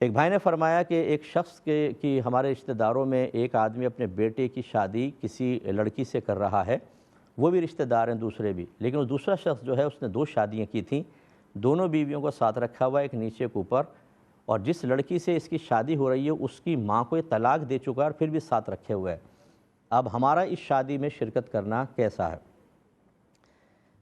ایک بھائی نے فرمایا کہ ایک شخص کی ہمارے رشتہ داروں میں ایک آدمی اپنے بیٹے کی شادی کسی لڑکی سے کر رہا ہے، وہ بھی رشتہ دار ہیں دوسرے بھی، لیکن وہ دوسرا شخص جو ہے اس نے 2 شادیاں کی تھیں، دونوں بیویوں کو ساتھ رکھا ہوا ہے، ایک نیچے ایک اوپر، اور جس لڑکی سے اس کی شادی ہو رہی ہے اس کی ماں کو یہ طلاق دے چکا ہے اور پھر بھی ساتھ رکھے ہوئے ہے۔ اب ہمارا اس شادی میں شرکت کرنا کیسا ہے؟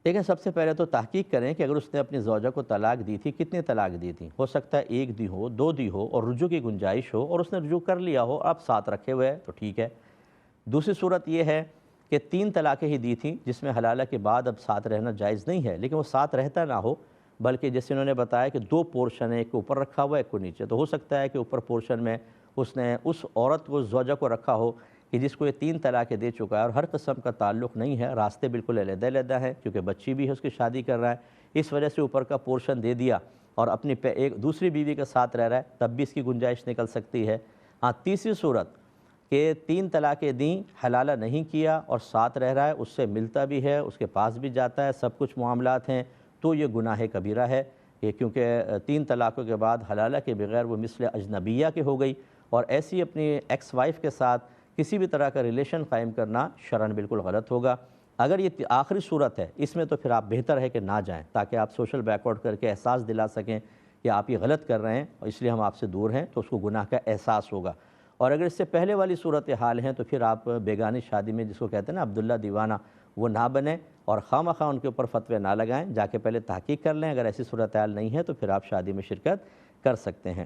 دیکھیں، سب سے پہلے تو تحقیق کریں کہ اگر اس نے اپنی زوجہ کو طلاق دی تھی، کتنی طلاق دی تھی؟ ہو سکتا ہے 1 دی ہو، 2 دی ہو اور رجوع کی گنجائش ہو اور اس نے رجوع کر لیا ہو، اب ساتھ رکھے ہوئے ہے تو ٹھیک ہے۔ دوسری صورت یہ ہے کہ 3 طلاقیں ہی دی تھیں جس میں حلالہ کے بعد اب ساتھ رہنا جائز نہیں ہے، لیکن وہ ساتھ رہتا نہ ہو، بلکہ جیسے انہوں نے بتایا کہ 2 پورشن ہیں، ایک اوپر رکھا ہوا ہے ایک کو نیچے، تو ہو سکتا ہے کہ اوپر پورشن میں اس نے اس عورت کو، زوجہ کو رکھا ہو کہ جس کو یہ 3 طلاقیں دے چکا ہے اور ہر قسم کا تعلق نہیں ہے، راستے بالکل علیحدہ علیحدہ ہیں کیونکہ بچی بھی ہے، اس کی شادی کر رہا ہے، اس وجہ سے اوپر کا پورشن دے دیا اور اپنی ایک دوسری بیوی کے ساتھ رہ رہا ہے، تب بھی اس کی گنجائش نکل سکتی ہے۔ ہاں، تیسری صورت کہ 3 طلاقیں دیں، حلالہ نہیں کیا اور ساتھ رہ رہا ہے، اس سے ملتا بھی ہے، اس کے پاس بھی جاتا ہے، سب کچھ معاملات ہیں، تو یہ گناہ کبیرہ ہے، کیونکہ 3 طلاقوں کے بعد حلالہ کے بغیر وہ مثل اجنبیہ کے ہو گئی، اور ایسی اپنی ایکس وائف کے ساتھ کسی بھی طرح کا ریلیشن قائم کرنا شرعاً بالکل غلط ہوگا۔ اگر یہ آخری صورت ہے، اس میں تو پھر آپ بہتر ہے کہ نہ جائیں، تاکہ آپ سوشل بیک آؤٹ کر کے احساس دلا سکیں کہ آپ یہ غلط کر رہے ہیں اور اس لیے ہم آپ سے دور ہیں، تو اس کو گناہ کا احساس ہوگا۔ اور اگر اس سے پہلے والی صورتحال ہیں تو پھر آپ بیگانی شادی میں، جس کو کہتے ہیں نا عبداللہ دیوانہ، وہ نہ بنیں اور خواہ ان کے اوپر فتوے نہ لگائیں، جا کے پہلے تحقیق کر لیں، اگر ایسی صورتحال نہیں ہے تو پھر آپ شادی میں شرکت کر سکتے ہیں۔